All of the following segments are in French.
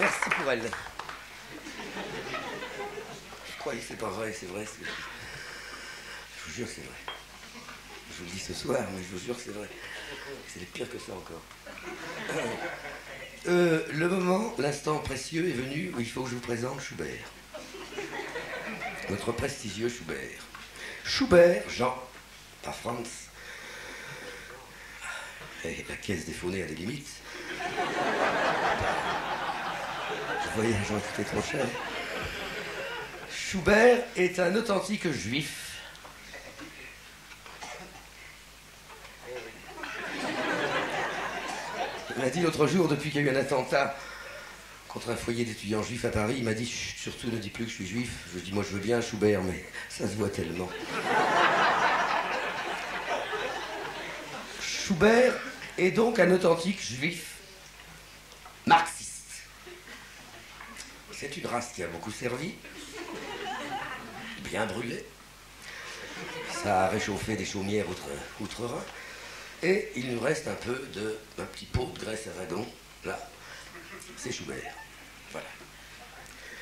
merci pour elle. Je croyais que c'est pas vrai, c'est vrai. Je vous jure, c'est vrai. Je vous le dis ce soir, mais je vous jure, c'est vrai. C'est pire que ça encore. Le moment, l'instant précieux est venu où il faut que je vous présente Schubert. Notre prestigieux Schubert. Schubert, Jean, pas Franz. Et la caisse des Faunets a des limites. Le voyage a coûté trop cher. Schubert est un authentique juif. Il m'a dit l'autre jour, depuis qu'il y a eu un attentat contre un foyer d'étudiants juifs à Paris, il m'a dit « Surtout, ne dis plus que je suis juif ». Je lui ai dit « Moi, je veux bien Schubert, mais ça se voit tellement. » Schubert est donc un authentique juif marxiste. C'est une race qui a beaucoup servi, bien brûlée. Ça a réchauffé des chaumières outre-Rhin. Et il nous reste un petit pot de graisse à wagon. Là, c'est Schubert. Voilà.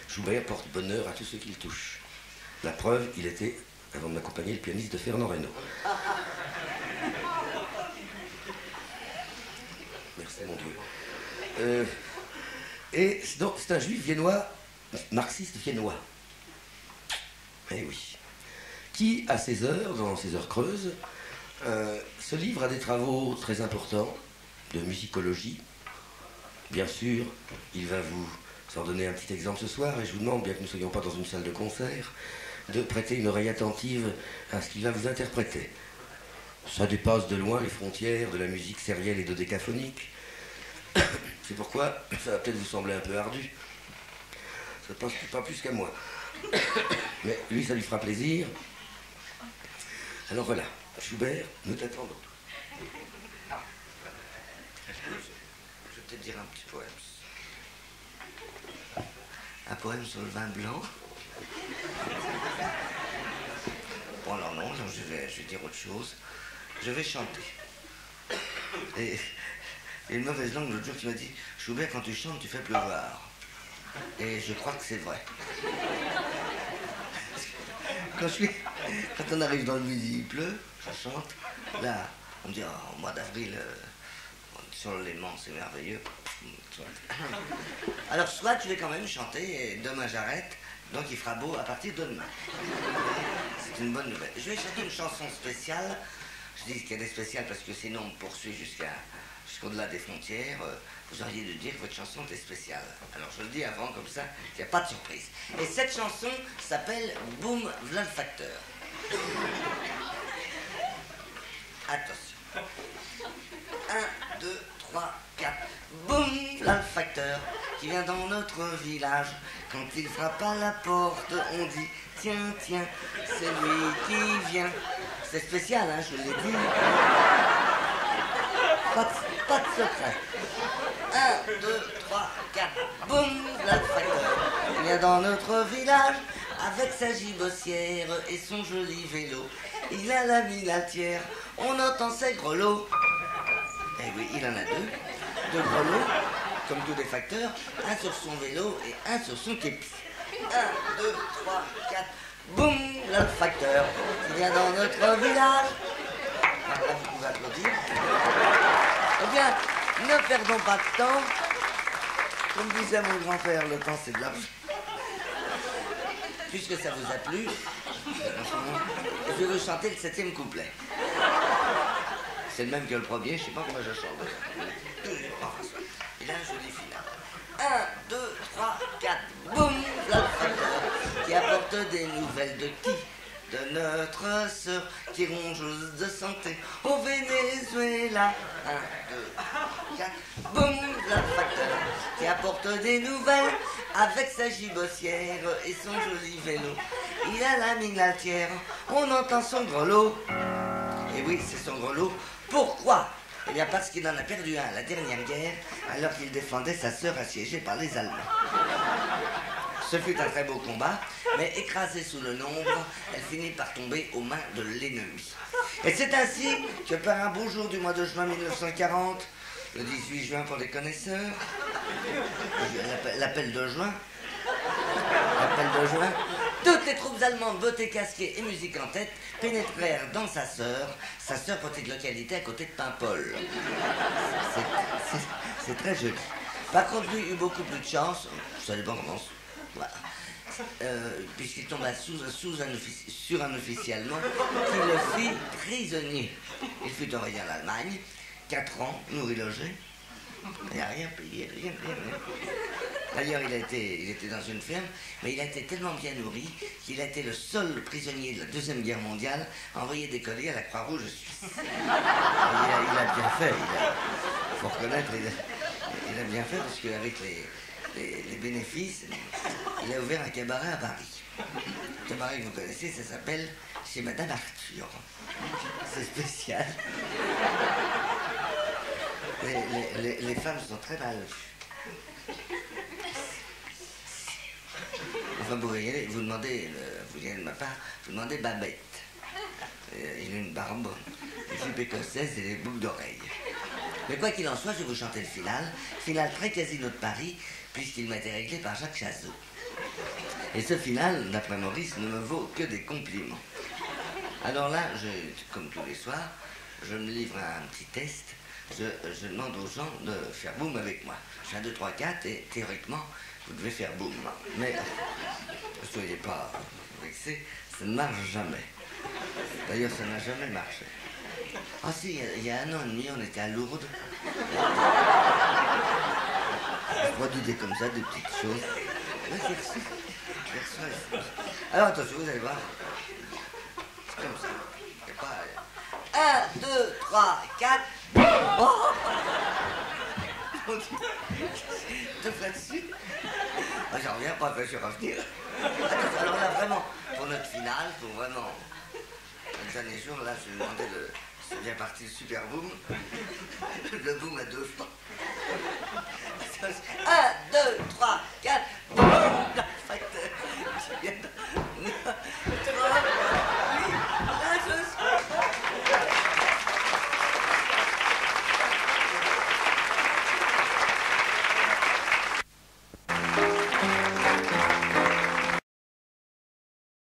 Schubert porte bonheur à tous ceux qui le touchent. La preuve, il était, avant de m'accompagner, le pianiste de Fernand Reynaud. Merci mon Dieu. Et donc, c'est un juif viennois, marxiste viennois. Eh oui. Qui, à ses heures, dans ses heures creuses, se livre à des travaux très importants de musicologie. Bien sûr, il va vous en donner un petit exemple ce soir, et je vous demande, bien que nous ne soyons pas dans une salle de concert, de prêter une oreille attentive à ce qu'il va vous interpréter. Ça dépasse de loin les frontières de la musique sérielle et dodécaphonique. C'est pourquoi ça va peut-être vous sembler un peu ardu. Ça ne passe pas plus qu'à moi. Mais lui, ça lui fera plaisir. Alors voilà, Schubert, nous t'attendons. Ah, je vais peut-être dire un petit poème. Un poème sur le vin blanc. Bon, alors non, je vais dire autre chose. Je vais chanter. Et une mauvaise langue l'autre jour qui m'a dit « Schubert, quand tu chantes, tu fais pleuvoir. » Et je crois que c'est vrai. Quand on arrive dans le midi, il pleut, je chante. Là, on me dit oh, au mois d'avril, sur le Léman, c'est merveilleux. Alors, soit je vais quand même chanter, et demain j'arrête, donc il fera beau à partir de demain. C'est une bonne nouvelle. Je vais chanter une chanson spéciale. Je dis qu'elle est spéciale parce que sinon on me poursuit jusqu'au-delà des frontières. Vous auriez dû dire que votre chanson était spéciale. Alors je le dis avant, comme ça, il n'y a pas de surprise. Et cette chanson s'appelle Boum, v'là le facteur. Attention. 1, 2, 3, 4. Boum, v'là le facteur qui vient dans notre village. Quand il frappe à la porte, on dit tiens, tiens, c'est lui qui vient. C'est spécial, hein, je l'ai dit. Pas de secret. 1, 2, 3, 4. Boum, v'là le facteur qui vient dans notre village avec sa gibossière et son joli vélo. Il a la minatière, on entend ses grelots. Eh oui, il en a deux grelots, comme tous les facteurs, un sur son vélo et un sur son képi. 1, 2, 3, 4, boum, là le facteur qui vient dans notre village. Maintenant, vous pouvez applaudir. Eh bien, ne perdons pas de temps. Comme disait mon grand-père, le temps c'est de l'argent. Puisque ça vous a plu, je vais vous chanter le 7e couplet. C'est le même que le premier, je ne sais pas comment je chante. Il a un joli final. 1, 2, 3, 4, boum, là le facteur qui apporte des nouvelles de qui? De notre sœur qui rongeuse de santé au Venezuela. 1, 2, 4, boum, là le facteur qui apporte des nouvelles avec sa gibossière et son joli vélo. Il a la minatière, on entend son grelot. Et oui, c'est son grelot. Pourquoi? Eh bien parce qu'il en a perdu un à la dernière guerre, alors qu'il défendait sa sœur assiégée par les Allemands. Ce fut un très beau combat, mais écrasée sous le nombre, elle finit par tomber aux mains de l'ennemi. Et c'est ainsi que par un beau jour du mois de juin 1940, Le 18 juin pour les connaisseurs. L'appel de juin. L'appel de juin. Toutes les troupes allemandes, bottes casquées et musique en tête, pénétrèrent dans sa sœur, petite localité à côté de Paimpol. C'est très joli. Par contre, lui eut beaucoup plus de chance, ça dépend comment. Voilà. Puisqu'il tomba sur un officier allemand qui le fit prisonnier. Il fut envoyé en Allemagne, 4 ans, nourri, logé. Il n'a rien payé, rien. D'ailleurs, il était dans une ferme, mais il a été tellement bien nourri qu'il a été le seul prisonnier de la Deuxième Guerre mondiale envoyé décoller à la Croix-Rouge suisse. Il a bien fait, il faut reconnaître, il a bien fait parce qu'avec les bénéfices, il a ouvert un cabaret à Paris. Le cabaret que vous connaissez, ça s'appelle chez Madame Arthur. C'est spécial. Les femmes sont très mal vues. Enfin, vous voyez, vous demandez, vous venez de ma part, vous demandez Babette. Il a une barbe, une jupe écossaise et des boucles d'oreilles. Mais quoi qu'il en soit, je vais vous chanter le final très casino de Paris, puisqu'il m'a été réglé par Jacques Chazot. Et ce final, d'après Maurice, ne me vaut que des compliments. Alors là, comme tous les soirs, je me livre à un petit test. Je demande aux gens de faire boum avec moi. Je fais 1, 2, 3, 4 et théoriquement, vous devez faire boum. Mais ne soyez pas vexés, ça ne marche jamais. D'ailleurs, ça n'a jamais marché. Ah si, il y a 1 an et demi, on était à Lourdes. Je produis des comme ça, des petites choses. Là, j'ai reçu. Alors attention, vous allez voir. C'est comme ça. C'est pas... 1, 2, 3, 4. Oh, deux fois dessus. Ah, j'en reviens pas, je vais revenir. Attends, alors là, vraiment, pour notre finale, pour vraiment... Le dernier jour, là, je lui ai demandé de... C'est bien parti le super boom. Le boom à 2 fois.